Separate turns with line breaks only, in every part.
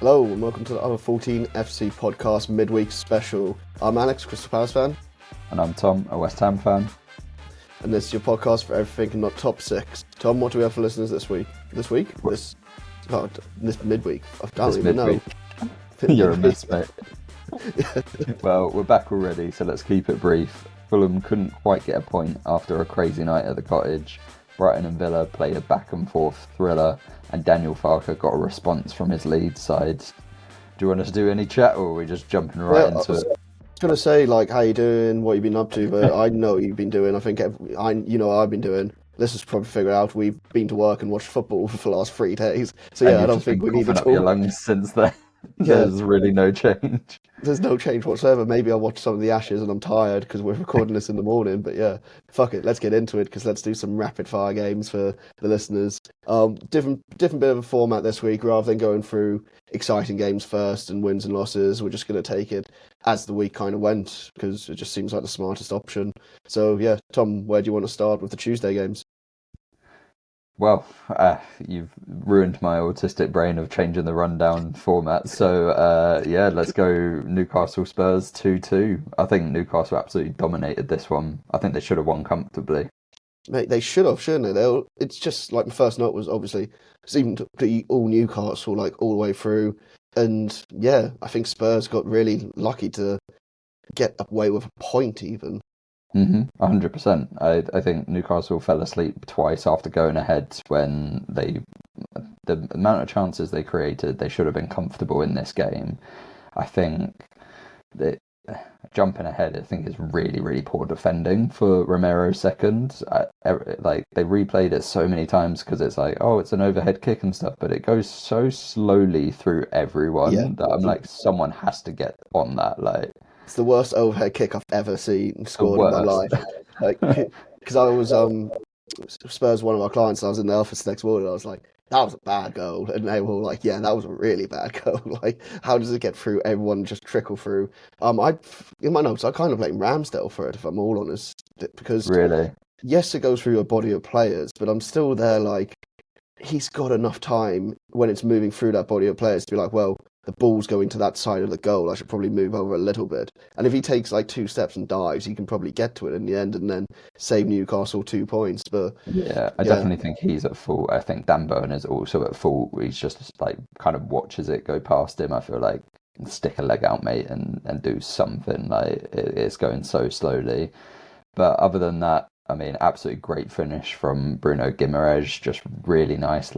Hello and welcome to the Other 14 FC podcast midweek special. I'm Alex, Crystal Palace fan.
And I'm Tom, a West Ham fan.
And this is your podcast for everything and not top six. Tom, what do we have for listeners this week? This midweek? I don't even know.
You're a mess, mate. Well, we're back already, so let's keep it brief. Fulham couldn't quite get a point after a crazy night at the Cottage. Brighton and Villa played a back and forth thriller, and Daniel Farke got a response from his Leeds side. Do you want us to do any chat, or are we just jumping right into it?
I was going to say, how you doing, what you've been up to, but I know what you've been doing. I think you know what I've been doing. Let's just probably figure out we've been to work and watched football for the last 3 days. So yeah, I don't think we need to talk.
Your lungs since then. There's really no change.
There's no change whatsoever. Maybe I'll watch some of the Ashes and I'm tired because we're recording this in the morning. But yeah, fuck it. Let's get into it because let's do some rapid fire games for the listeners. Different bit of a format this week. Rather than going through exciting games first and wins and losses, we're just going to take it as the week kind of went because it just seems like the smartest option. So yeah, Tom, where do you want to start with the Tuesday games?
Well, you've ruined my autistic brain of changing the rundown format. So, let's go Newcastle Spurs 2-2. I think Newcastle absolutely dominated this one. I think they should have won comfortably.
Mate, they should have, shouldn't they? It's just like my first note was obviously seemed to be all Newcastle, all the way through. And yeah, I think Spurs got really lucky to get away with a point even.
100%. I think Newcastle fell asleep twice after going ahead when the amount of chances they created, they should have been comfortable in this game. I think that jumping ahead, I think is really, really poor defending for Romero's second. They replayed it so many times because it's it's an overhead kick and stuff, but it goes so slowly through everyone that I'm someone has to get on that.
It's the worst overhead kick I've ever seen scored in my life. Because I was Spurs, one of our clients, and I was in the office the next morning. I was like, that was a bad goal, and they were all like, yeah, that was a really bad goal. How does it get through everyone and just trickle through? In my notes, I kind of blame Ramsdale for it, if I'm all honest, because
really,
yes, it goes through a body of players, but I'm still there. He's got enough time when it's moving through that body of players to be like, well, the ball's going to that side of the goal. I should probably move over a little bit. And if he takes 2 steps and dives, he can probably get to it in the end and then save Newcastle 2 points. But
I definitely think he's at fault. I think Dan Burn is also at fault. He's just kind of watches it go past him. I feel like stick a leg out, mate, and do something. It's going so slowly. But other than that, I mean, absolutely great finish from Bruno Guimaraes. Just really nice,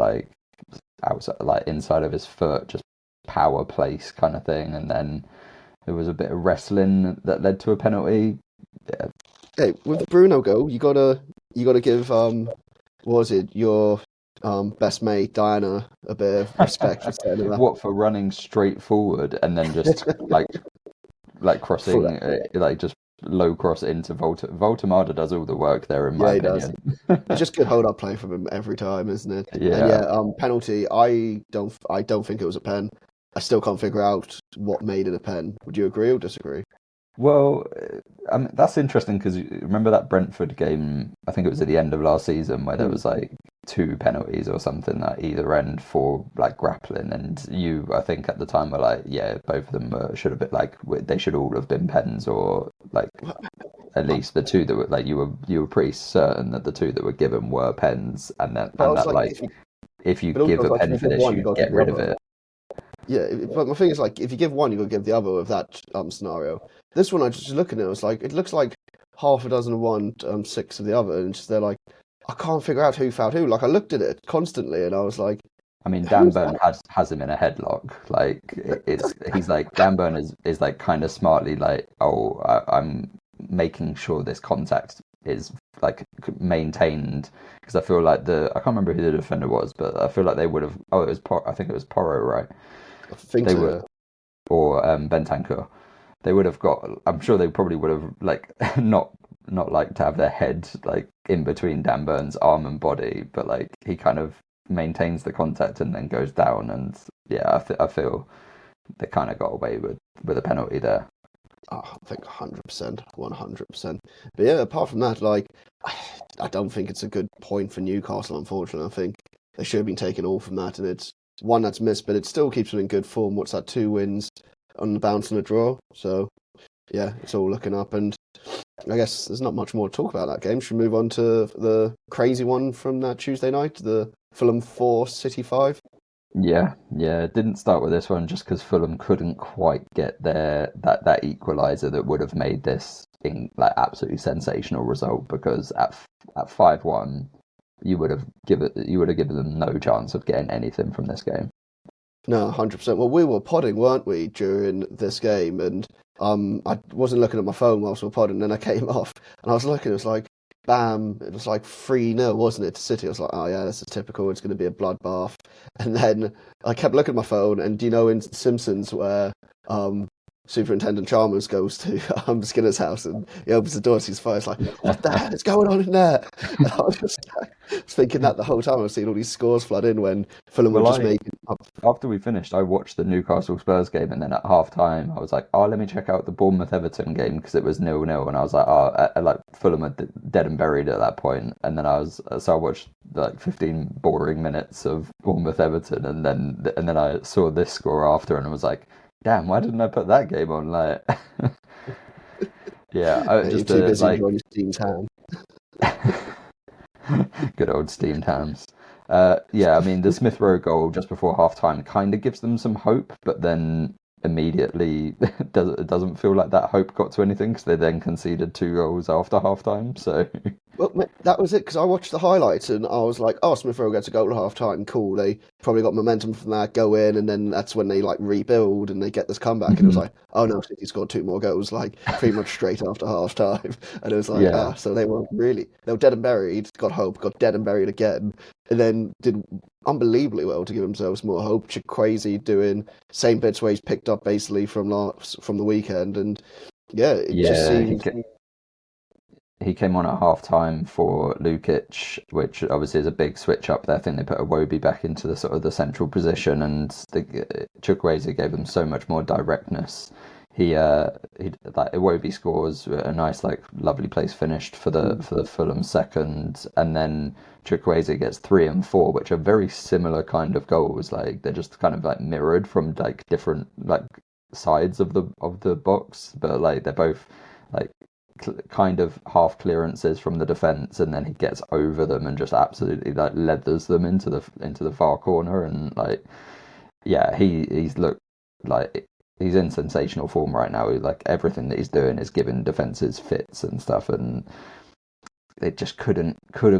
outside, inside of his foot, just power place kind of thing. And then there was a bit of wrestling that led to a penalty. Yeah.
Hey, with the Bruno goal, you gotta give your best mate Diana a bit of respect for setting that.
What, for running straight forward and then just crossing, just low cross into Voltemada does all the work there, in my opinion.
It's just good hold up play from him every time, isn't it?
Yeah.
And penalty. I don't think it was a pen. I still can't figure out what made it a pen. Would you agree or disagree?
Well, I mean, that's interesting because remember that Brentford game, I think it was at the end of last season, where there was 2 penalties or something at either end for grappling, and you, I think at the time, were both of them should have been they should all have been pens, or at least the 2 that were you were pretty certain that the 2 that were given were pens, and if you give a pen for this, you get rid of it.
Yeah, but my thing is if you give one, you got to give the other with that scenario. This one, I just looking at it, was it looks like half a dozen of one, 6 of the other, and just they're I can't figure out who fouled who. I looked at it constantly, and I was like,
I mean, Dan Burn has him in a headlock. He's Dan Burn is kind of smartly I'm making sure this contact is maintained, because I feel I can't remember who the defender was, but I feel they would have. I think it was Porro, right?
I think they were,
or Bentancur. They would have got. I'm sure they probably would have not to have their head in between Dan Burn's arm and body, but he kind of maintains the contact and then goes down, and I feel they kind of got away with a penalty there.
I think 100%, 100%. But yeah, apart from that, I don't think it's a good point for Newcastle, unfortunately. I think they should have been taken all from that, and it's one that's missed, but it still keeps them in good form. What's that? 2 wins on the bounce and a draw. So yeah, it's all looking up. And I guess there's not much more to talk about that game. Should we move on to the crazy one from that Tuesday night, the Fulham 4, City 5?
Yeah, it didn't start with this one just because Fulham couldn't quite get that equaliser that would have made this absolutely sensational result. Because at 5-1, you would have given them no chance of getting anything from this game.
No, 100%. Well, we were podding, weren't we, during this game? And I wasn't looking at my phone whilst we were podding, and then I came off and I was looking. It was like, bam! It was like 3-0, wasn't it, to City? I was like, oh yeah, this is typical. It's going to be a bloodbath. And then I kept looking at my phone, and do you know in Simpsons where Superintendent Chalmers goes to Skinner's house and he opens the door and sees fire? It's like, what the hell is going on in there? And I was just thinking that the whole time. I was seeing all these scores flood in when Fulham were just making up.
After we finished, I watched the Newcastle Spurs game, and then at half time, I was like, oh, let me check out the Bournemouth Everton game because it was 0-0, and I was like, like Fulham are dead and buried at that point. And then I watched like 15 boring minutes of Bournemouth Everton, and then I saw this score after, and I was like, damn, why didn't I put that game on? Like, yeah,
You're too busy enjoying steamed ham.
Good old steamed hams. Yeah, I mean, the Smith Rowe goal just before half time kind of gives them some hope, but then immediately it doesn't feel like that hope got to anything because they then conceded 2 goals after half time. So
well, that was it, because I watched the highlights and I was like, oh, Smith Rowe gets a goal at half time, cool. They probably got momentum from that, go in, and then that's when they like rebuild and they get this comeback. And it was like, oh no, City scored 2 more goals like pretty much straight after half time. And it was like, so they were dead and buried, got hope, got dead and buried again, and then did unbelievably well to give themselves more hope. Chukwueze doing same bits where he's picked up basically from the weekend, and just seemed.
He came on at half time for Lukic, which obviously is a big switch up there. I think they put Iwobi back into the sort of the central position, and Chukwueze gave them so much more directness. He like Iwobi scores a nice, like, lovely place finished for the Fulham second, and then Chukwueze gets 3 and 4, which are very similar kind of goals. Like, they're just kind of like mirrored from like different like sides of the box, but like they're both like kind of half clearances from the defense, and then he gets over them and just absolutely like leathers them into the far corner. And like, yeah, he's looked like he's in sensational form right now. Like, everything that he's doing is giving defenses fits and stuff, and they just couldn't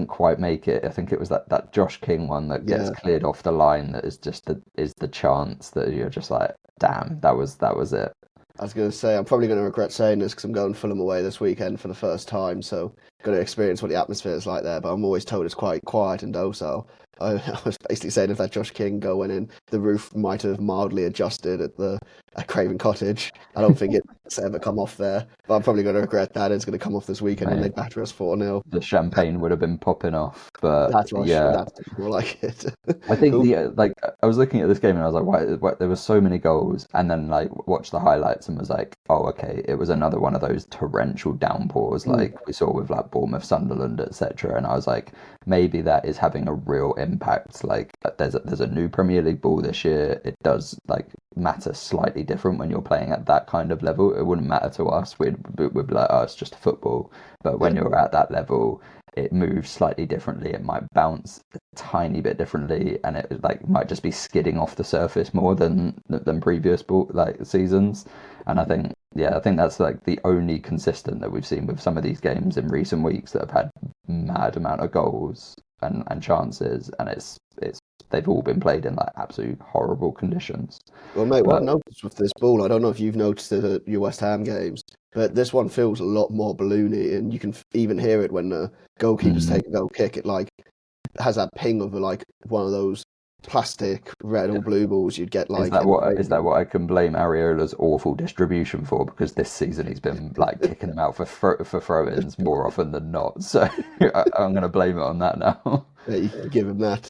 quite make it. I think it was that Josh King one that gets cleared off the line that is just the chance that you're just like, damn, that was it.
I was going to say, I'm probably going to regret saying this because I'm going Fulham away this weekend for the first time, so going to experience what the atmosphere is like there, but I'm always told it's quite quiet and docile. I was basically saying if that Josh King goal went in, the roof might have mildly adjusted at Craven Cottage. I don't think it's ever come off there, but I'm probably going to regret that. It's going to come off this weekend when they batter us 4-0.
The champagne would have been popping off, but
that's more like it.
I think I was looking at this game and I was like, why there were so many goals, and then like watched the highlights and was like, oh, okay, it was another one of those torrential downpours like we saw with like Bournemouth, Sunderland, etc. And I was like, maybe that is having a real impact. Like, there's a new Premier League ball this year. It does like matter slightly different when you're playing at that kind of level. It wouldn't matter to us. We'd be like, oh, it's just football. But when you're at that level, it moves slightly differently. It might bounce a tiny bit differently, and it like might just be skidding off the surface more than previous ball like seasons. And I think that's like the only consistent that we've seen with some of these games in recent weeks that have had mad amount of goals and chances, and it's they've all been played in like absolute horrible conditions.
Well, mate, what I've noticed with this ball, I don't know if you've noticed it at your West Ham games, but this one feels a lot more balloony, and you can even hear it when the goalkeepers take a goal kick. It like has that ping of like one of those plastic red or blue balls you'd get. Like,
is that what I can blame Areola's awful distribution for? Because this season he's been like kicking them out for throw-ins more often than not. So I'm going to blame it on that now.
Yeah, you can give him that.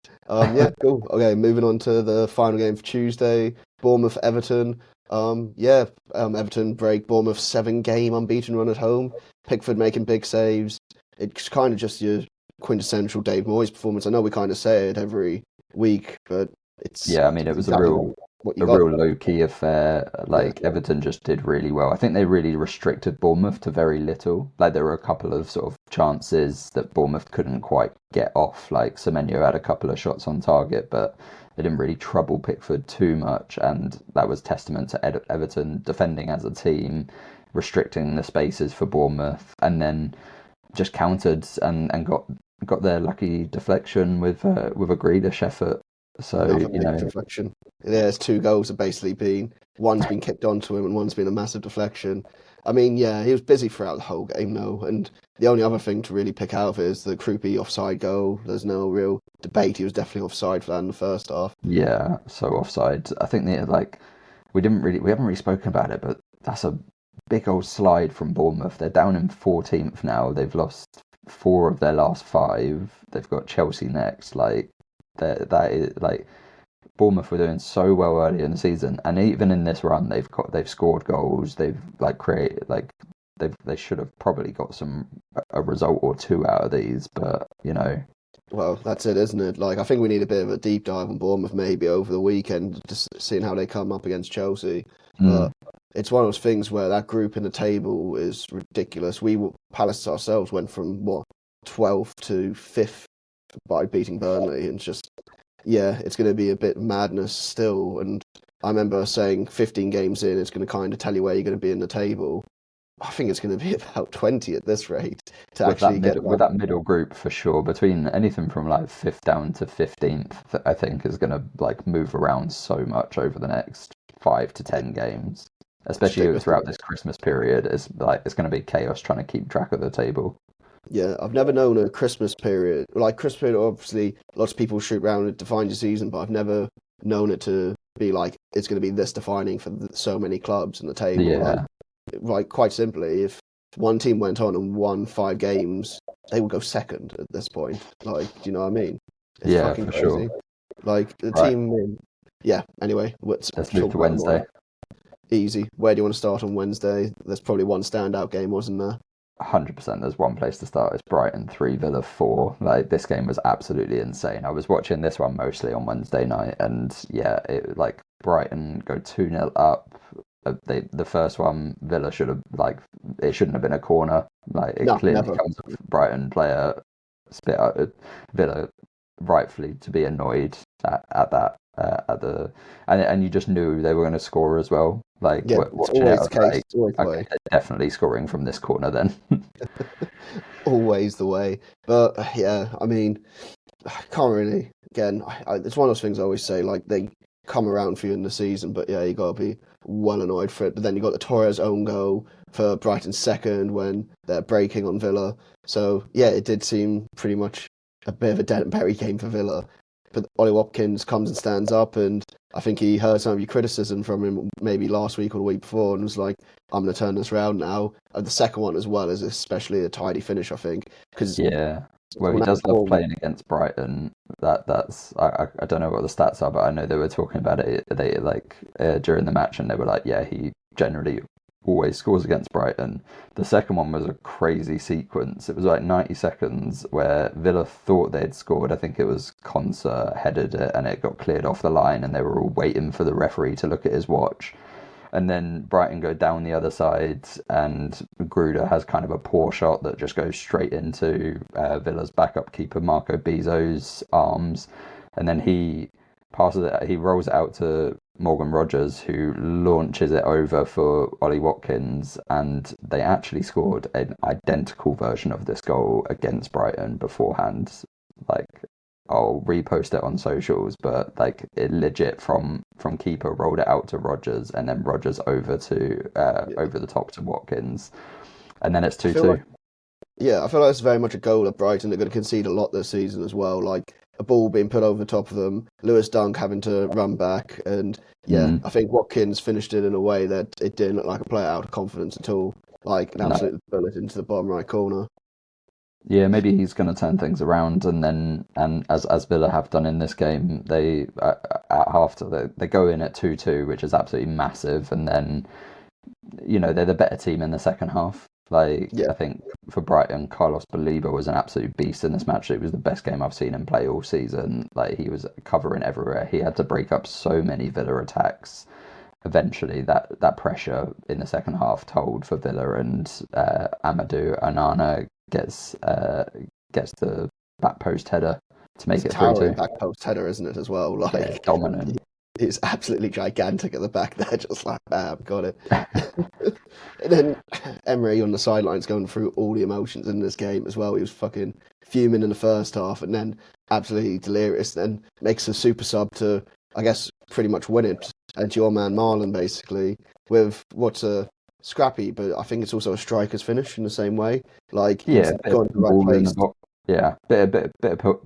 Cool. Okay, moving on to the final game for Tuesday, Bournemouth Everton. Everton break Bournemouth's 7-game unbeaten run at home. Pickford making big saves. It's kind of just your quintessential Dave Moyes performance. I know we kind of say it every week, but It's
Yeah, I mean, it was
exactly what you
a
got.
real low key affair.
Yeah.
Like Everton just did really well. I think they really restricted Bournemouth to very little. Like there were a couple of sort of chances that Bournemouth couldn't quite get off. Like Semenyo had a couple of shots on target, but they didn't really trouble Pickford too much, and that was testament to Everton defending as a team, restricting the spaces for Bournemouth, and then just countered and got their lucky deflection with a Grealish effort. So
Another big deflection. There's two goals have basically been, one's been kicked onto him and one's been a massive deflection. I mean, yeah, he was busy throughout the whole game, though. And the only other thing to really pick out of it is the Krupi offside goal. There's no real debate. He was definitely offside for that in the first half.
Yeah, so offside. I think we haven't really spoken about it, but that's a big old slide from Bournemouth. They're down in 14th now. They've lost 4 of their last 5. They've got Chelsea next. That is like Bournemouth were doing so well earlier in the season, and even in this run, they've scored goals. They've created they should have probably got a result or two out of these, but
Well, that's it, isn't it? Like, I think we need a bit of a deep dive on Bournemouth maybe over the weekend, just seeing how they come up against Chelsea. But it's one of those things where that group in the table is ridiculous. Palace ourselves went from 12th to 5th by beating Burnley, and just it's going to be a bit madness still. And I remember saying 15 games in, it's going to kind of tell you where you're going to be in the table. I think it's going to be about 20 at this rate to actually get
with that middle group for sure. Between anything from like 5th down to 15th, I think is going to move around so much over the next 5 to 10 games, especially throughout this Christmas period. It's going to be chaos trying to keep track of the table.
Yeah, I've never known a Christmas period. Like, Christmas period, obviously, lots of people shoot around and define your season, but I've never known it to be like, it's going to be this defining for so many clubs in the table.
Yeah.
Like, quite simply, if one team went on and won 5 games, they would go second at this point. Like, do you know what I mean? It's fucking crazy.
Sure.
Like, the team... anyway.
Let's move to Wednesday.
Easy. Where do you want to start on Wednesday? There's probably one standout game, wasn't there?
100%. There's one place to start. It's Brighton 3, Villa 4. Like, this game was absolutely insane. I was watching this one mostly on Wednesday night, and Brighton go 2-0 up. The first one, Villa should have it shouldn't have been a corner. Clearly
never.
comes off Brighton player spit out. Villa rightfully to be annoyed at that. And you just knew they were going to score as well.
It's always the case. It's always the way.
They're definitely scoring from this corner then.
Always the way. But I mean, I can't really. Again, it's one of those things I always say. Like, they come around for you in the season, but you got to be well annoyed for it. But then you got the Torres own goal for Brighton's second when they're breaking on Villa. So it did seem pretty much a bit of a dead and buried game for Villa. But Ollie Watkins comes and stands up, and I think he heard some of your criticism from him maybe last week or the week before, and was like, I'm going to turn this around now. The second one as well is especially a tidy finish, I think.
Well, he does love playing against Brighton. That's I don't know what the stats are, but I know they were talking about it. They during the match, and they were like, he generally always scores against Brighton. The second one was a crazy sequence. It was like 90 seconds where Villa thought they'd scored. I think it was Konsa headed it, and it got cleared off the line, and they were all waiting for the referee to look at his watch. And then Brighton go down the other side, and Gruder has kind of a poor shot that just goes straight into Villa's backup keeper, Marco Bizzo's arms. And then he passes it, he rolls it out to Morgan Rogers, who launches it over for Ollie Watkins. And they actually scored an identical version of this goal against Brighton beforehand. I'll repost it on socials, but it legit from keeper rolled it out to Rogers, and then Rogers over the top to Watkins, and then it's 2-2.
I feel like it's very much a goal at Brighton. They're going to concede a lot this season as well. Like, a ball being put over the top of them, Lewis Dunk having to run back, and I think Watkins finished it in a way that it didn't look like a player out of confidence at all. Like an absolute bullet into the bottom right corner.
Yeah, maybe he's going to turn things around, and as Villa have done in this game, they at half they go in at 2-2, which is absolutely massive, and then they're the better team in the second half.
Yeah.
I think for Brighton, Carlos Baliba was an absolute beast in this match. It was the best game I've seen him play all season. Like, he was covering everywhere. He had to break up so many Villa attacks. Eventually, that pressure in the second half told for Villa, and Amadou Onana gets the back post header to make it 3-2.
Towering back post header, isn't it, as well? Like,
yeah, dominant.
He's absolutely gigantic at the back there, just like, bam, got it. And then Emery on the sidelines going through all the emotions in this game as well. He was fucking fuming in the first half and then absolutely delirious, and then makes a super sub to, I guess, pretty much win it. And your man Marlon, basically, with what's a scrappy, but I think it's also a striker's finish in the same way. Like, he's gone to the right place.
Yeah, bit of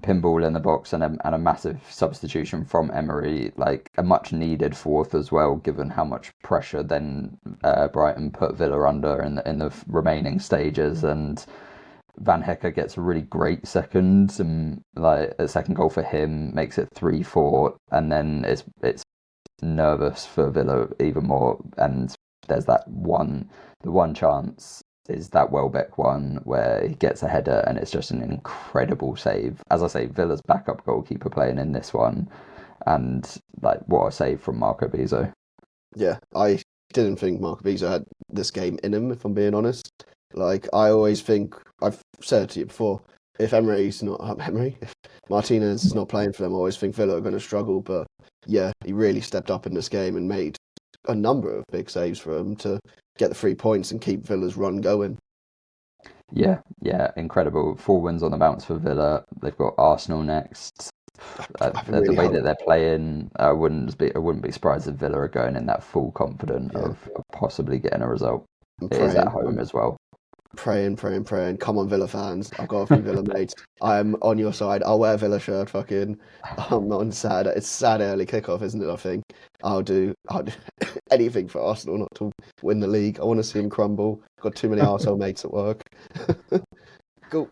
pinball in the box, and a massive substitution from Emery, like a much needed fourth as well, given how much pressure then Brighton put Villa under in the remaining stages. And Van Hecke gets a really great second, and like a second goal for him makes it 3-4, and then it's nervous for Villa even more. And there's the one chance is that Welbeck one where he gets a header, and it's just an incredible save. As I say, Villa's backup goalkeeper playing in this one, and like, what a save from Marco Bizzo.
Yeah, I didn't think Marco Bizzo had this game in him, if I'm being honest. Like, I always think, I've said it to you before, if Martinez is not playing for them, I always think Villa are going to struggle. But yeah, he really stepped up in this game and made a number of big saves for him to get the 3 points and keep Villa's run going.
Yeah, incredible. 4 wins on the bounce for Villa. They've got Arsenal next. The way that they're playing, I wouldn't be surprised if Villa are going in that full confident of possibly getting a result. It is at home as well.
Praying. Come on, Villa fans. I've got a few Villa mates. I'm on your side. I'll wear a Villa shirt. Fucking, I'm on sad. It's sad early kickoff, isn't it? I think I'll do anything for Arsenal not to win the league. I want to see them crumble. Got too many arsehole mates at work. Cool.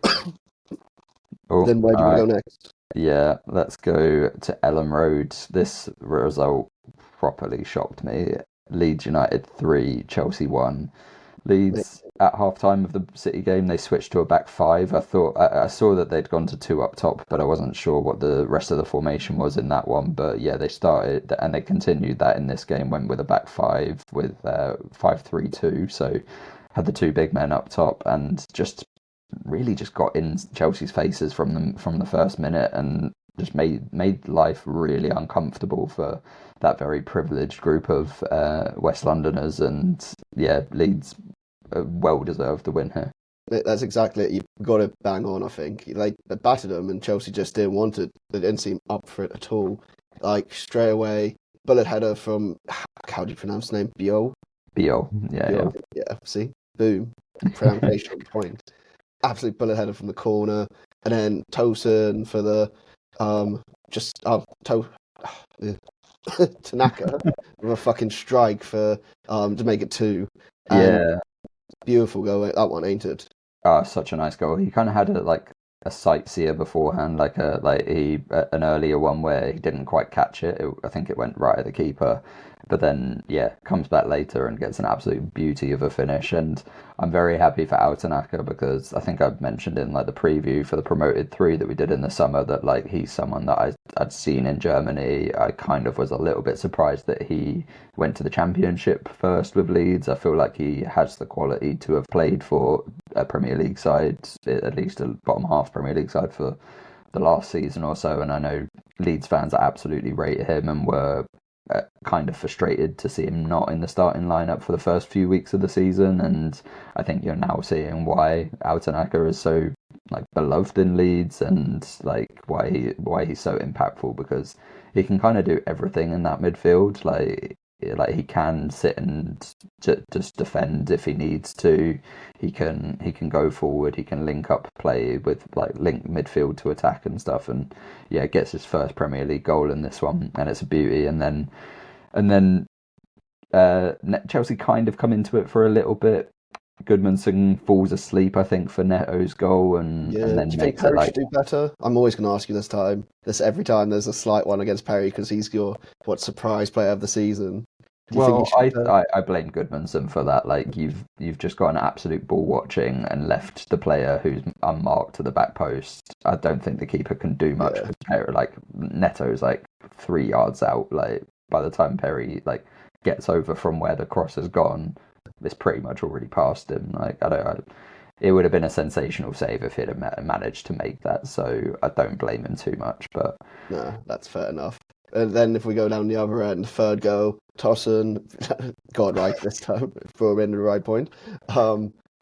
Then where do we go next?
Yeah, let's go to Elland Road. This result properly shocked me. Leeds United 3, Chelsea 1. Leeds at half-time of the City game, they switched to a back 5. I saw that they'd gone to 2 up top, but I wasn't sure what the rest of the formation was in that one. But yeah, they started and they continued that in this game, went with a back 5 with 5-3-2. So had the 2 big men up top and just got in Chelsea's faces from the first minute, and just made life really uncomfortable for that very privileged group of West Londoners. And yeah, Leeds well deserved the win here.
That's exactly it. You've got to bang on, I think. They battered them, and Chelsea just didn't want it. They didn't seem up for it at all. Like, straight away, bullet header from, how do you pronounce the name? Biol?
Yeah.
See? Boom. Pronunciation point. Absolute bullet header from the corner. And then Tosin for the, Tanaka with a fucking strike for, to make it 2. And beautiful goal. That one, ain't it?
Oh, such a nice goal. He kind of had a sightseer beforehand, an earlier one where he didn't quite catch it. I think it went right at the keeper, but then comes back later and gets an absolute beauty of a finish. And I'm very happy for Altanaka, because I think I've mentioned in the preview for the promoted 3 that we did in the summer that he's someone that I'd seen in Germany. I kind of was a little bit surprised that he went to the Championship first with Leeds. I feel like he has the quality to have played for a Premier League side, at least a bottom half Premier League side for the last season or so. And I know Leeds fans absolutely rate him and were kind of frustrated to see him not in the starting lineup for the first few weeks of the season. And I think you're now seeing why Altanaka is so beloved in Leeds, and why he's so impactful, because he can kind of do everything in that midfield. He can sit and just defend if he needs to. He can go forward. He can link up play with link midfield to attack and stuff. And gets his first Premier League goal in this one, and it's a beauty. And then Chelsea kind of come into it for a little bit. Goodmanson falls asleep, I think, for Neto's goal, and then
do you
makes
think Perry should do better? I'm always going to ask you this time. Every time there's a slight one against Perry, because he's your surprise player of the season. Do you think he
Well,
should?
I blame Goodmanson for that. Like you've just got an absolute ball watching and left the player who's unmarked to the back post. I don't think the keeper can do much.
Yeah.
Like Neto's like 3 yards out. Like by the time Perry like gets over from where the cross has gone, it's pretty much already past him. Like it would have been a sensational save if he'd have managed to make that. So I don't blame him too much. But
No, that's fair enough. And then if we go down the other end, third goal, Tossen got right this time for him in the right point.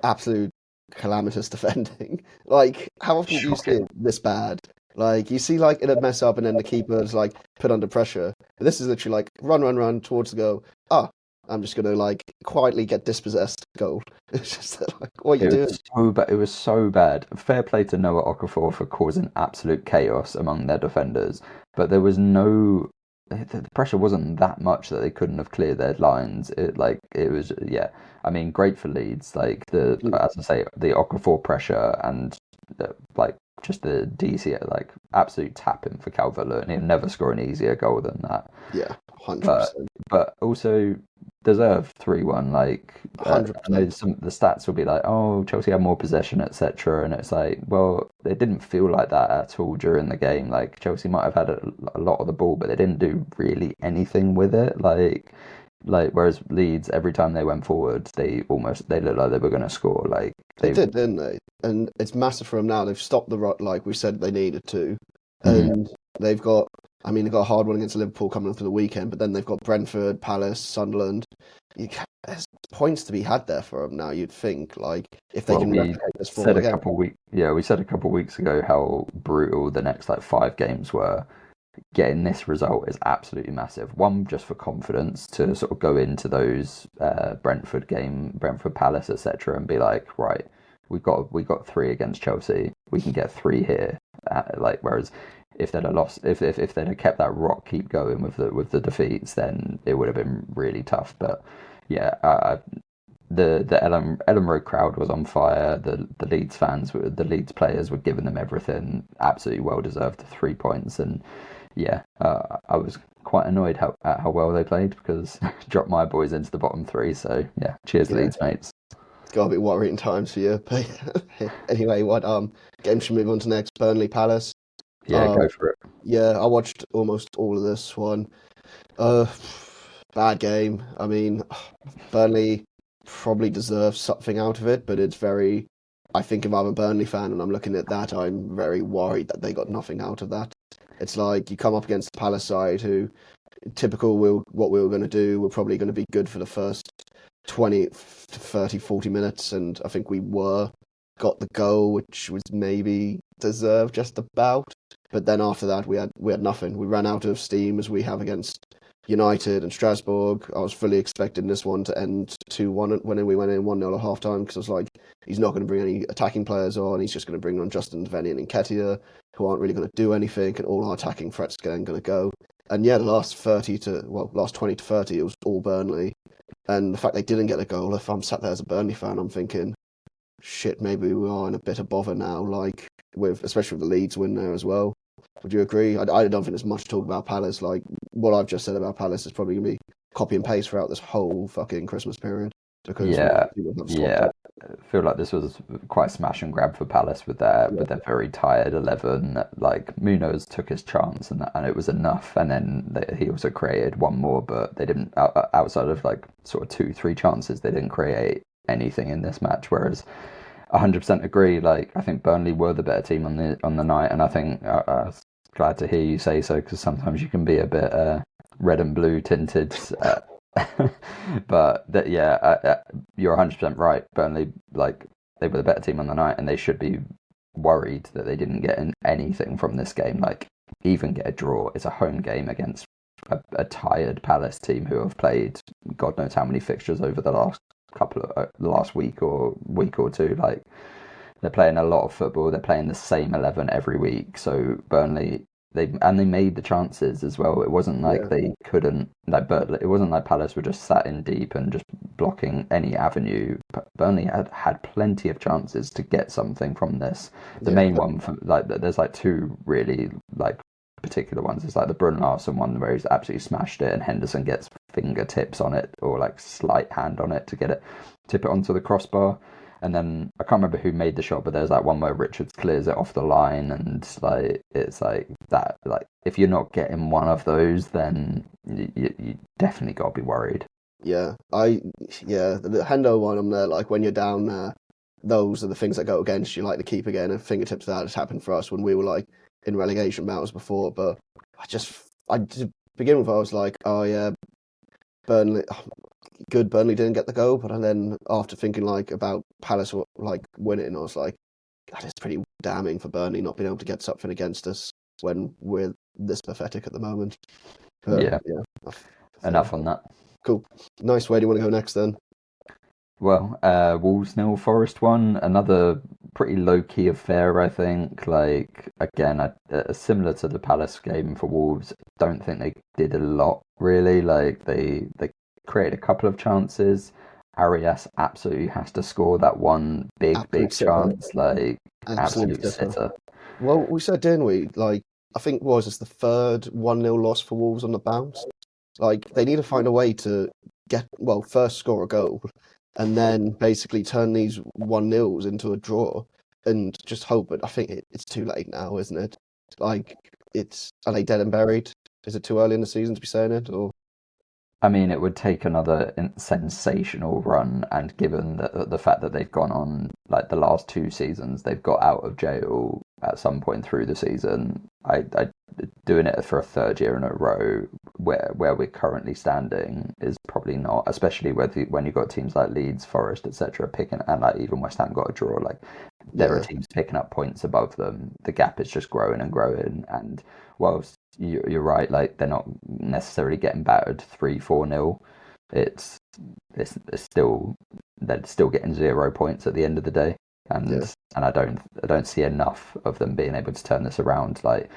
Absolute calamitous defending. Like, how often do you see it this bad? Like, you see, like, it'd mess up and then the keeper's, like, put under pressure. But this is literally, like, run towards the goal. I'm just going to, like, quietly get dispossessed goal. It's just, like, what are you doing?
It was so bad. Fair play to Noah Okafor for causing absolute chaos among their defenders. But there was no... The pressure wasn't that much that they couldn't have cleared their lines. It was, yeah. I mean, great for Leeds. Like, as I say, the Okafor pressure and, like, just the DC, like, absolute tapping for Calvert-Lewin. He'll never score an easier goal than that.
Yeah, 100%.
But also deserved 3-1. Like,
100%.
I know some of the stats will be like, oh, Chelsea had more possession, etc. And it's like, well, it didn't feel like that at all during the game. Like, Chelsea might have had a lot of the ball, but they didn't do really anything with it. Like whereas Leeds, every time they went forward, they looked like they were going to score. Like
they did, didn't they? And it's massive for them now. They've stopped the rot like we said they needed to, and they've got. I mean, they've got a hard one against Liverpool coming up for the weekend, but then they've got Brentford, Palace, Sunderland. There's points to be had there for them now. You'd think, like, if they can replicate this form again.
We said a couple of weeks ago how brutal the next like 5 games were. Getting this result is absolutely massive. One, just for confidence to sort of go into those Brentford Palace, etc., and be like, right, we got 3 against Chelsea. We can get 3 here. Whereas if they'd have lost, if they'd have kept that keep going with the defeats, then it would have been really tough. But yeah, the Ellen Road crowd was on fire. The Leeds players were giving them everything. Absolutely well deserved the 3 points. And yeah, I was quite annoyed at how well they played because dropped my boys into the bottom 3. So yeah, cheers Leeds mates.
It's got to be worrying times for you. But anyway, what game should we move on to next? Burnley Palace.
Yeah, go for it.
Yeah, I watched almost all of this one. Bad game. I mean, Burnley probably deserves something out of it, but it's very... I think if I'm a Burnley fan and I'm looking at that, I'm very worried that they got nothing out of that. It's like you come up against the Palace side who, typical what we were going to do, we're probably going to be good for the first 20 to 30, 40 minutes, and I think we got the goal, which was maybe deserved just about. But then after that, we had nothing. We ran out of steam as we have against United and Strasbourg. I was fully expecting this one to end 2-1 when we went in 1-0 at half time because I was like, he's not going to bring any attacking players on. He's just going to bring on Justin Venian and Nketiah, who aren't really going to do anything, and all our attacking threats are going to go. And yeah, the last 20 to 30, it was all Burnley. And the fact they didn't get a goal, if I'm sat there as a Burnley fan, I'm thinking, shit, maybe we are in a bit of bother now, like especially with the Leeds win there as well. Would you agree? I don't think there's much to talk about Palace. Like, what I've just said about Palace is probably going to be copy and paste throughout this whole fucking Christmas period. Because
I feel like this was quite smash and grab for Palace with their very tired 11. Like, Munoz took his chance and it was enough. And then he also created one more, but they didn't, outside of like sort of 2-3 chances, they didn't create anything in this match. Whereas 100% agree. Like, I think Burnley were the better team on the night, and I think I was glad to hear you say so because sometimes you can be a bit red and blue tinted. But you're 100% right. Burnley, like, they were the better team on the night, and they should be worried that they didn't get anything from this game. Like, even get a draw. It's a home game against a tired Palace team who have played God knows how many fixtures over the last week or two. Like, they're playing a lot of football. They're playing the same 11 every week. So Burnley, they made the chances as well. It wasn't like they couldn't, like, but it wasn't like Palace were just sat in deep and just blocking any avenue. Burnley had plenty of chances to get something from this. The main one, there's like 2 really like particular ones. It's like the Brun Larsen one where he's absolutely smashed it, and Henderson gets fingertips on it or like slight hand on it to tip it onto the crossbar. And then I can't remember who made the shot, but there's like one where Richards clears it off the line, and like it's like that. Like if you're not getting one of those, then you definitely got to be worried.
Yeah, the Hendo one, I'm there, like, when you're down there, those are the things that go against you, like the keeper getting a fingertips. That has happened for us when we were, like, in relegation battles before, but to begin with, I was like, oh yeah, Burnley, good, Burnley didn't get the goal, but then after thinking, like, about Palace, like, winning, I was like, God, it's pretty damning for Burnley not being able to get something against us when we're this pathetic at the moment. But,
yeah. Enough on that.
Cool. Nice. Where do you want to go next then?
Well, Wolves 0, Forest 1. Another pretty low-key affair, I think. Like, again, similar to the Palace game for Wolves, don't think they did a lot, really. Like, they created a couple of chances. Arias absolutely has to score that one big chance. Like, absolute sitter.
Well, we said, didn't we? Like, I think it's the third 1-0 loss for Wolves on the bounce. Like, they need to find a way to first score a goal and then basically turn these 1-0s into a draw and just hope. But I think it's too late now, isn't it? Like, are they dead and buried? Is it too early in the season to be saying it? Or
I mean, it would take another sensational run, and given the fact that they've gone on, like, the last 2 seasons, they've got out of jail at some point through the season. I doing it for a third year in a row, where we're currently standing, is probably not, especially when you've got teams like Leeds, Forest, etc. picking, and like even West Ham got a draw. Like, there are teams picking up points above them. The gap is just growing and growing, and whilst you're right, like, they're not necessarily getting battered 3-4-0. It's still, they're still getting 0 points at the end of the day, and I don't see enough of them being able to turn this around. Like,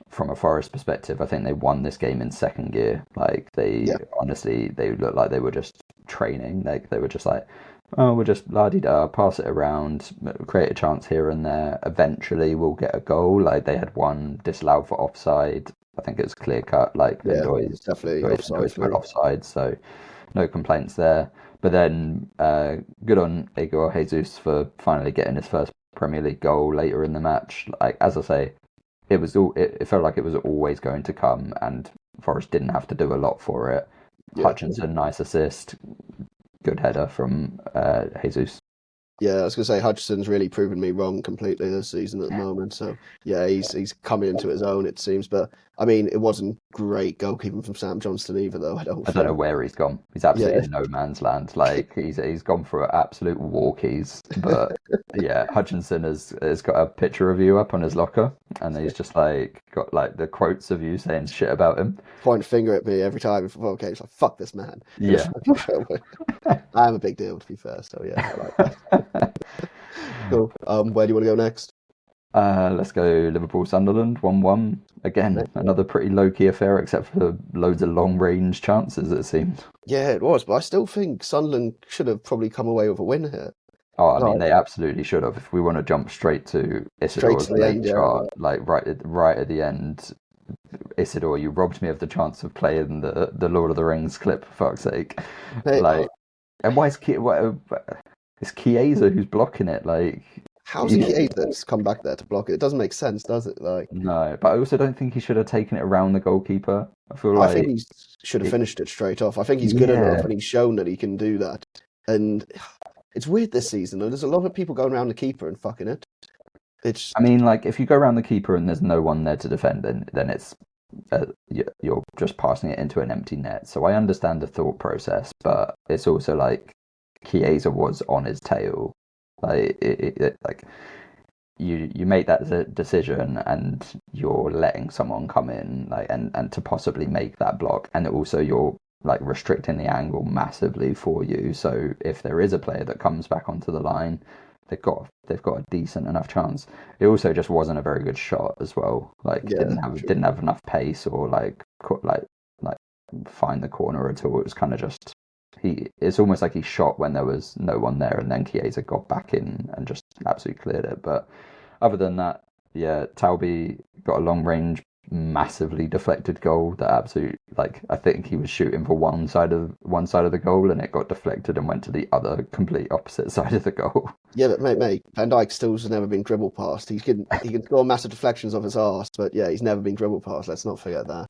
from a Forest perspective, I think they won this game in second gear. Like, honestly, they looked like they were just training. Like, they were just like, oh, we'll just la-di-da, pass it around, create a chance here and there. Eventually, we'll get a goal. Like, they had one disallowed for offside. I think it was clear cut. Like,
it's definitely
offside. So no complaints there. But then, good on Igor Jesus for finally getting his first Premier League goal later in the match. Like, as I say, it felt like it was always going to come, and Forest didn't have to do a lot for it. Hutchinson, nice assist. Good header from Jesus.
Yeah, I was going to say, Hutchinson's really proven me wrong completely this season at the moment. So, yeah, he's coming into his own, it seems. But, I mean, it wasn't great goalkeeping from Sam Johnston either, though. I don't know
where he's gone. He's absolutely in no man's land. Like, he's gone for absolute walkies. But, yeah, Hutchinson has got a picture of you up on his locker, and he's just, like, got, like, the quotes of you saying shit about him.
Point a finger at me every time. Okay, it's like, fuck this man.
Yeah.
I'm a big deal, to be fair, so yeah, I like that. Cool. Where do you want to go next?
Let's go Liverpool Sunderland 1-1. Again, another pretty low-key affair, except for loads of long-range chances, it seemed.
Yeah, it was, but I still think Sunderland should have probably come away with a win here.
Oh, I mean, they absolutely should have. If we want to jump straight to Isidor's late chart, like right at the end, Isidore, you robbed me of the chance of playing the Lord of the Rings clip, for fuck's sake. Like, and why is it's Chiesa who's blocking it? Like,
how's Chiesa come back there to block it? It doesn't make sense, does it? Like,
no, but I also don't think he should have taken it around the goalkeeper.
I think he should have finished it straight off. I think he's good enough, and he's shown that he can do that. And it's weird this season, though. There's a lot of people going around the keeper and fucking it.
I mean, like, if you go around the keeper and there's no one there to defend, then it's you're just passing it into an empty net. So I understand the thought process, but it's also like Chiesa was on his tail. Like, like you make that decision, and you're letting someone come in, like, and to possibly make that block, and also you're, like, restricting the angle massively for you. So if there is a player that comes back onto the line, they've got a decent enough chance. It also just wasn't a very good shot as well. Like, didn't have enough pace or like find the corner at all. It was kind of just it's almost like he shot when there was no one there, and then Chiesa got back in and just absolutely cleared it. But other than that, yeah, Talby got a long range massively deflected goal that absolutely, like, I think he was shooting for one side of the goal and it got deflected and went to the other complete opposite side of the goal.
Yeah, but mate, Van Dijk still's never been dribbled past. He can score massive deflections off his arse, but yeah, he's never been dribbled past. Let's not forget that.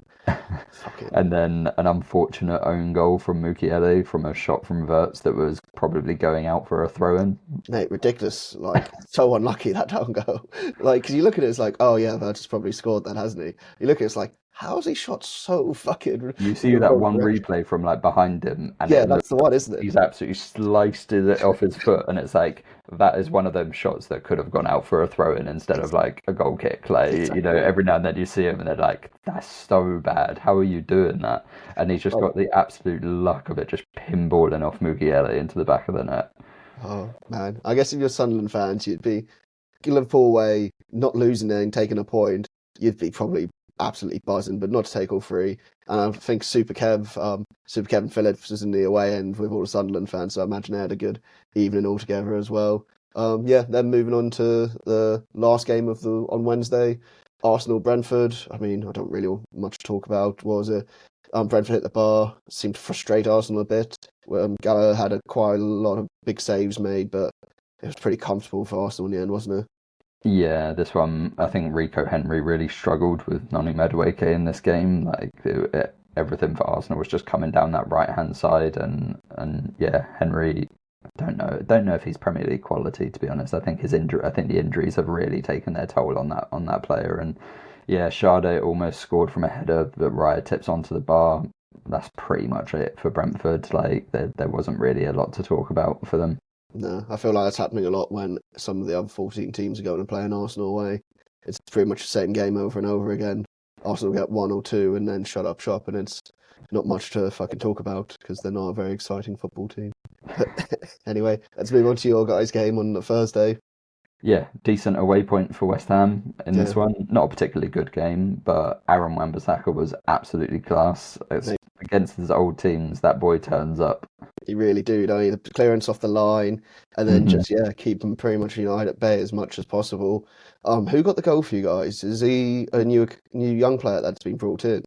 Fucking.
And then an unfortunate own goal from Mukiele from a shot from Wirtz that was probably going out for a throw-in.
Mate, ridiculous. Like, so unlucky that down goal. Like, because you look at it, it's like, oh yeah, Wirtz has probably scored that, hasn't he? You look at it, it's like, how's he shot so fucking...
You see that one replay from like behind him, and
yeah, that's the one, isn't it?
He's absolutely sliced it off his foot, and it's like, that is one of them shots that could have gone out for a throw-in instead of like a goal kick. Like, exactly. You know, every now and then you see him and they're like, that's so bad. How are you doing that? And he's just got the absolute luck of it just pinballing off Mukiele into the back of the net.
Oh, man. I guess if you're Sunderland fans, you'd be Liverpool away, not losing and taking a point, you'd be probably absolutely buzzing, but not to take all three. And I think Super Kevin Phillips was in the away end with all the Sunderland fans, so I imagine they had a good evening altogether as well. Then moving on to the last game on Wednesday, Arsenal-Brentford. I mean, I don't really have much to talk about. What was it? Brentford hit the bar, seemed to frustrate Arsenal a bit. Gallagher had quite a lot of big saves made, but it was pretty comfortable for Arsenal in the end, wasn't it?
Yeah, this one, I think Rico Henry really struggled with Noni Madueke in this game. Like, everything for Arsenal was just coming down that right-hand side, and yeah, Henry, don't know if he's Premier League quality, to be honest. I think the injuries have really taken their toll on that player. And yeah, Sade almost scored from a header that Raya tips onto the bar. That's pretty much it for Brentford. Like, there wasn't really a lot to talk about for them.
No, I feel like that's happening a lot when some of the other 14 teams are going and playing Arsenal away. It's pretty much the same game over and over again. Arsenal get 1 or 2 and then shut up shop, and it's not much to fucking talk about because they're not a very exciting football team. Anyway, let's move on to your guys' game on Thursday.
Yeah, decent away point for West Ham in this one. Not a particularly good game, but Aaron Wan-Bissaka was absolutely class. Against his old teams, that boy turns up.
You really do, don't you? The clearance off the line, and then just keep them pretty much United at bay as much as possible. Who got the goal for you guys? Is he a new young player that's been brought in?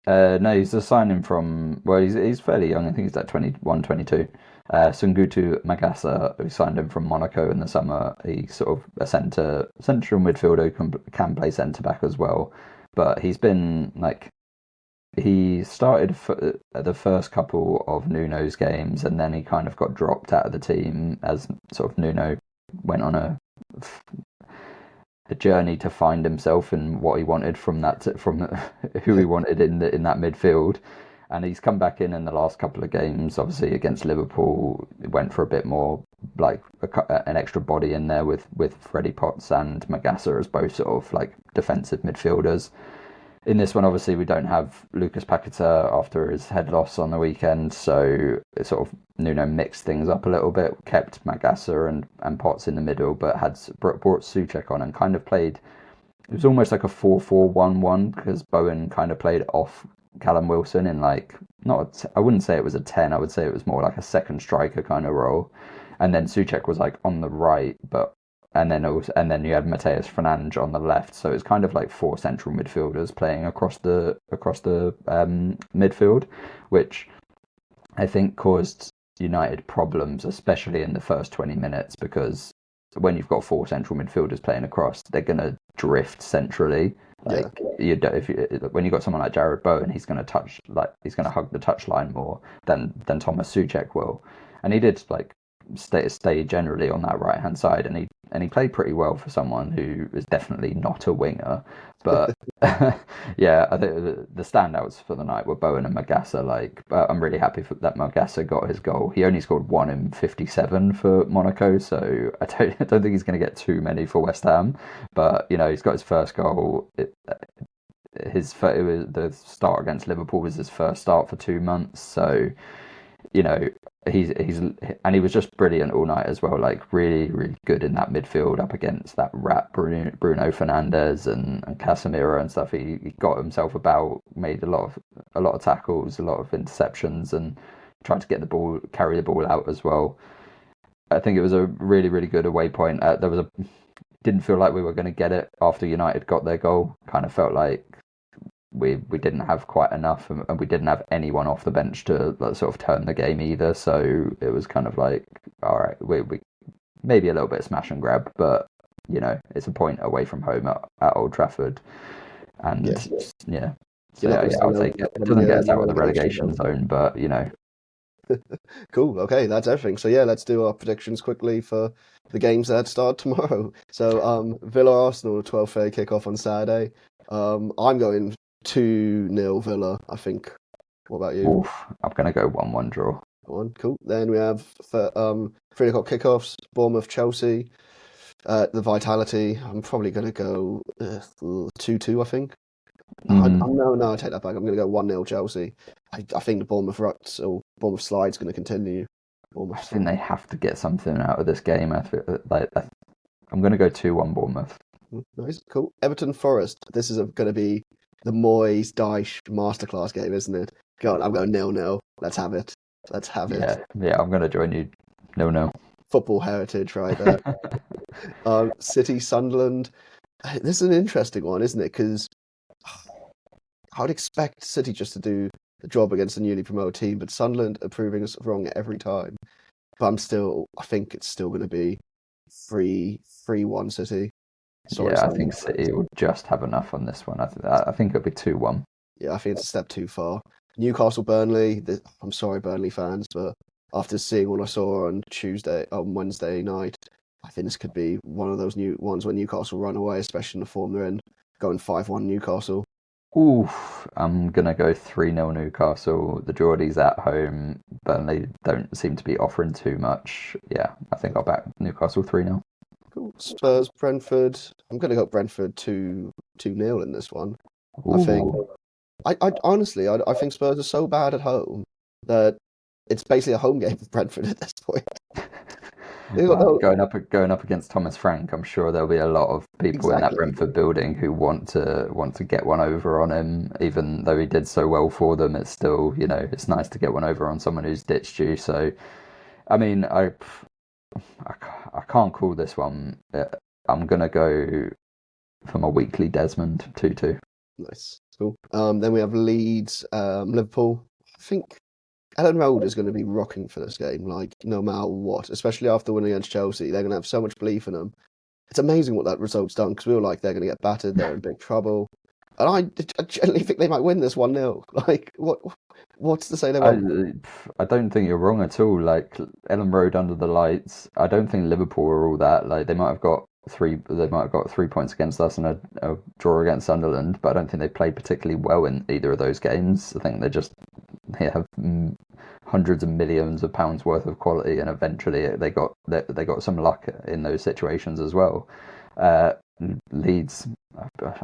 No, he's a signing from. Well, he's fairly young. I think he's like 21, 22. Sungutu Magasa, who signed him from Monaco in the summer. He's sort of a central midfielder who can play centre back as well. But he's been like. He started the first couple of Nuno's games, and then he kind of got dropped out of the team as sort of Nuno went on a journey to find himself and what he wanted from who he wanted in that midfield. And he's come back in the last couple of games. Obviously against Liverpool, went for a bit more like an extra body in there with Freddie Potts and Magasa as both sort of like defensive midfielders. In this one, obviously, we don't have Lucas Paquetá after his head loss on the weekend, so it sort of Nuno mixed things up a little bit, kept Magasa and Potts in the middle, but brought Souček on and kind of played. It was almost like a 4-4-1-1 because Bowen kind of played off Callum Wilson in like I wouldn't say it was a 10. I would say it was more like a second striker kind of role, and then Souček was like on the right, and then you had Mateus Fernandes on the left, so it's kind of like 4 central midfielders playing across the midfield, which I think caused United problems, especially in the first 20 minutes, because when you've got 4 central midfielders playing across, they're gonna drift centrally. Like when you got someone like Jared Bowen, he's gonna hug the touchline more than Thomas Souček will, and he did like stay generally on that right hand side, and he played pretty well for someone who is definitely not a winger. But yeah, I think the standouts for the night were Bowen and Magasa. Like, I'm really happy that Magasa got his goal. He only scored 1 in 57 for Monaco, so I don't think he's going to get too many for West Ham. But you know, he's got his first goal. The start against Liverpool was his first start for 2 months, so you know. He was just brilliant all night as well, like really, really good in that midfield up against that rat Bruno Fernandes and Casemiro and stuff. He got himself about, made a lot of tackles, a lot of interceptions, and tried to get the ball, carry the ball out as well. I think it was a really, really good away point. Didn't feel like we were going to get it after United got their goal. Kind of felt like we didn't have quite enough, and we didn't have anyone off the bench to like, sort of turn the game either. So it was kind of like, all right, we maybe a little bit smash and grab, but it's a point away from home at Old Trafford, and yeah. So I'll take it. It doesn't get us out of the relegation zone, but
Cool. Okay, that's everything. So yeah, let's do our predictions quickly for the games that start tomorrow. So Villa Arsenal 12:30 kickoff on Saturday. I'm going 2-0 Villa, I think. What about you?
Oof, I'm gonna go 1-1 draw.
Cool. Then we have 3 o'clock kickoffs, Bournemouth Chelsea. The Vitality, I'm probably gonna go 2-2, I think. No, I take that back. I'm going to go 1-0 Chelsea. I think the Bournemouth ruts or Bournemouth slide's going to continue.
I think they have to get something out of this game. I'm going to go 2-1 Bournemouth.
Nice, cool. Everton Forest. This is going to be the Moyes Dyche masterclass game, isn't it? Go on, I'm going 0-0. Let's have it.
Yeah, I'm going to join you. 0-0.
Football heritage right there. City Sunderland. This is an interesting one, isn't it? Because I would expect City just to do the job against a newly promoted team, but Sunderland are proving us wrong every time. But I think it's still going to be 3-1 City.
Sorry, I think City will just have enough on this one. I think it'll be 2-1.
Yeah, I think it's a step too far. Newcastle Burnley. I'm sorry, Burnley fans, but after seeing what I saw on Wednesday night, I think this could be one of those new ones where Newcastle run away, especially in the form they're in, going 5-1 Newcastle.
Oof, I'm going to go 3-0 Newcastle. The Geordies at home, Burnley don't seem to be offering too much. Yeah, I think I'll back Newcastle 3-0.
Cool. Spurs, Brentford. I'm going to go Brentford 2-0 in this one.
Ooh.
I think. I honestly, I think Spurs are so bad at home that it's basically a home game for Brentford at this point.
Well, going up against Thomas Frank, I'm sure there'll be a lot of people in that Brentford building who want to get one over on him, even though he did so well for them. It's still, it's nice to get one over on someone who's ditched you. So, I mean, I can't call this one. I'm gonna go for my weekly Desmond 2-2.
Nice, cool. Then we have Leeds, Liverpool. I think Ellen Road is going to be rocking for this game, like no matter what, especially after winning against Chelsea. They're going to have so much belief in them. It's amazing what that result's done because we were like, they're going to get battered, they're in big trouble. And I genuinely think they might win this 1-0. Like, what's to say they won't?
I don't think you're wrong at all. Like, Ellen Road under the lights, I don't think Liverpool are all that. Like, they might have got 3 points against us and a draw against Sunderland, but I don't think they played particularly well in either of those games. I think they have hundreds of millions of pounds worth of quality, and eventually they got some luck in those situations as well. Leeds,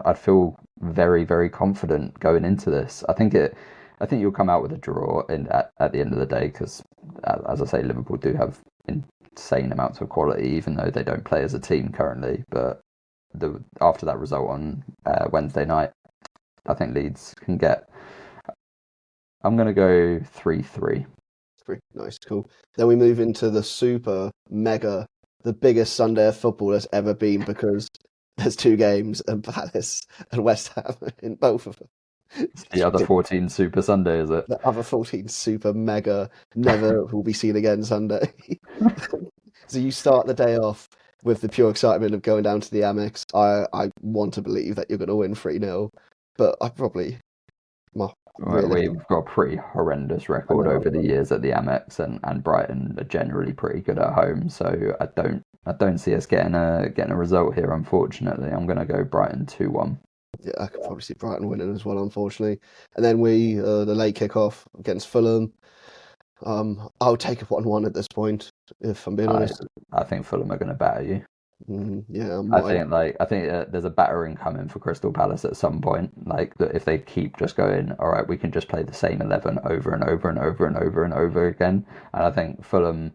I'd feel very, very confident going into this. I think you'll come out with a draw at the end of the day because, as I say, Liverpool do have insane amounts of quality, even though they don't play as a team currently. But after that result on Wednesday night, I think Leeds can get. I'm going to go 3-3.
Nice, cool. Then we move into the super mega, the biggest Sunday of football there's ever been because there's 2 games and Palace and West Ham in both of them.
It's the other 14 Super Sunday, is it?
The other 14 super mega never will be seen again Sunday. So you start the day off with the pure excitement of going down to the Amex. I want to believe that you're going to win 3-0, but I probably.
We've got a pretty horrendous record over the years at the Amex, and Brighton are generally pretty good at home. So I don't see us getting a result here. Unfortunately, I'm going to go Brighton 2-1.
Yeah, I could probably see Brighton winning as well, unfortunately. And then the late kickoff against Fulham. I'll take a 1-1 at this point, if I'm being honest.
I think Fulham are going to batter you.
Yeah,
I think there's a battering coming for Crystal Palace at some point. Like that, if they keep just going, all right, we can just play the same 11 over and over and over and over and over again. And I think Fulham,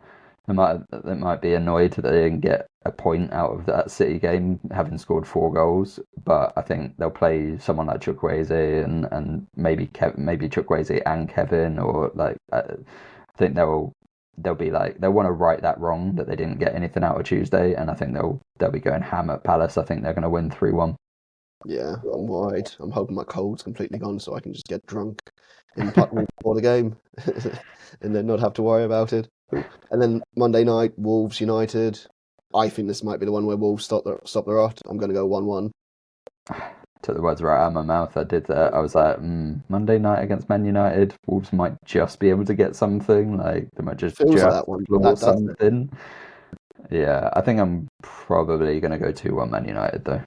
they might be annoyed that they didn't get a point out of that City game, having scored 4 goals. But I think they'll play someone like Chukwueze and maybe Chukwueze and Kevin, or like I think they'll be like, they'll want to right that wrong that they didn't get anything out of Tuesday, and I think they'll be going ham at Palace. I think they're going to win 3-1.
Yeah, I'm worried. I'm hoping my cold's completely gone so I can just get drunk in Putney before the game and then not have to worry about it. And then Monday night, Wolves United. I think this might be the one where Wolves stop the rot. I'm going to go 1-1.
Took the words right out of my mouth. I did that. I was like, Monday night against Man United, Wolves might just be able to get something. Like they might just
Feels like that one.
score something. Yeah, I think I'm probably going to go 2-1 Man United though.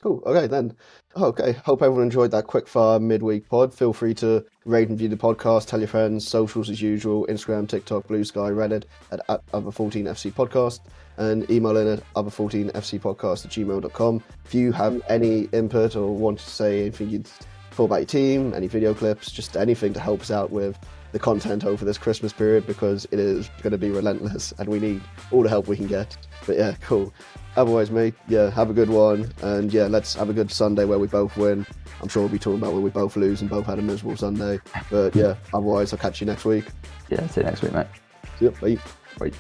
Cool. Okay, then. Okay, hope everyone enjoyed that quick-fire midweek pod. Feel free to rate and view the podcast, tell your friends, socials as usual, Instagram, TikTok, Blue Sky, Reddit, at Other14FC Podcast, and email in at other14fcpodcast@gmail.com. If you have any input or want to say anything you'd thought about your team, any video clips, just anything to help us out with the content over this Christmas period, because it is going to be relentless and we need all the help we can get. But yeah, cool. Otherwise, mate, yeah, have a good one. And yeah, let's have a good Sunday where we both win. I'm sure we'll be talking about where we both lose and both had a miserable Sunday. But yeah, otherwise, I'll catch you next week.
Yeah, see you next week, mate.
See ya, bye.
Bye.